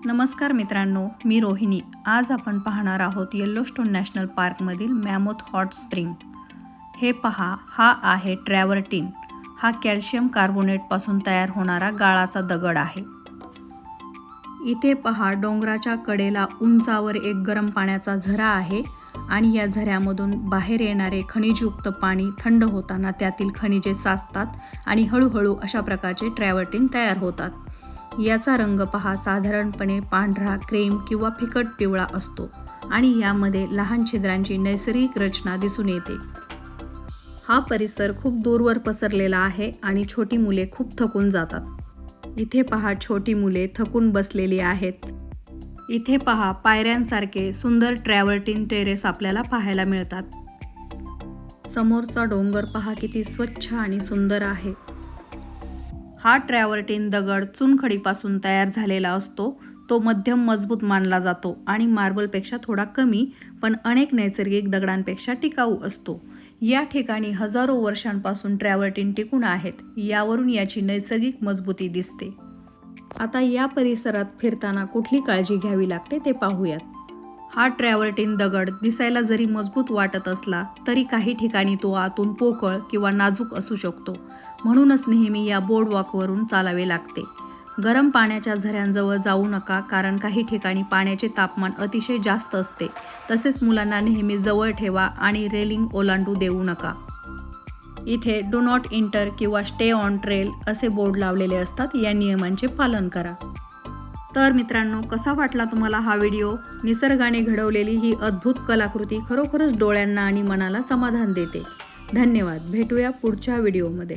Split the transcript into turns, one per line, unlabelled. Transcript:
नमस्कार मित्रांनो, मी रोहिणी। आज आपण पाहणार आहोत येल्लोस्टोन नॅशनल पार्कमधील मॅमोथ हॉट स्प्रिंग। हे पहा, हा आहे ट्रॅव्हर्टीन। हा कॅल्शियम कार्बोनेटपासून तयार होणारा गाळाचा दगड आहे। इथे पहा, डोंगराच्या कडेला उंचावर एक गरम पाण्याचा झरा आहे आणि या झऱ्यामधून बाहेर येणारे खनिजयुक्त पाणी थंड होताना त्यातील खनिजे साचतात आणि हळूहळू अशा प्रकारचे ट्रॅव्हर्टीन तयार होतात। याचा रंग पहा, साधारणपणे पांढरा, क्रीम किंवा फिकट पिवळा असतो आणि यामध्ये लहान छिद्रांची नैसर्गिक रचना दिसून येते। हा परिसर खूप दूरवर पसरलेला आहे आणि छोटी मुले खूप थकून जातात। इथे पहा, छोटी मुले थकून बसलेली आहेत। इथे पहा, पायऱ्यांसारखे सुंदर ट्रॅव्हर्टीन टेरेस आपल्याला पाहायला मिळतात। समोरचा डोंगर पहा, किती स्वच्छ आणि सुंदर आहे। हा ट्रॅव्हर्टीन दगड चुनखडीपासून तयार झालेला असतो। तो मध्यम मजबूत मानला जातो आणि मार्बलपेक्षा थोडा कमी, पण अनेक नैसर्गिक दगडांपेक्षा टिकाऊ असतो। या ठिकाणी हजारो वर्षांपासून ट्रॅव्हर्टीन टिकून आहेत, यावरून याची नैसर्गिक मजबूती दिसते। आता या परिसरात फिरताना कुठली काळजी घ्यावी लागते ते पाहूयात। हा ट्रॅव्हर्टीन दगड दिसायला जरी मजबूत वाटत असला तरी काही ठिकाणी तो आतून पोकळ किंवा नाजूक असू शकतो, म्हणूनच नेहमी या बोर्डवॉकवरून चालावे लागते। गरम पाण्याच्या झऱ्यांजवळ जाऊ नका, कारण काही ठिकाणी पाण्याचे तापमान अतिशय जास्त असते। तसेच मुलांना नेहमी जवळ ठेवा आणि रेलिंग ओलांडू देऊ नका। इथे डू नॉट एंटर किंवा स्टे ऑन ट्रेल असे बोर्ड लावलेले असतात, या नियमांचे पालन करा। तर मित्रांनो, कसा वाटला तुम्हाला हा व्हिडिओ? निसर्गाने घडवलेली ही अद्भुत कलाकृती खरोखरच डोळ्यांना आणि मनाला समाधान देते। धन्यवाद। भेटूया पुढच्या व्हिडिओमध्ये।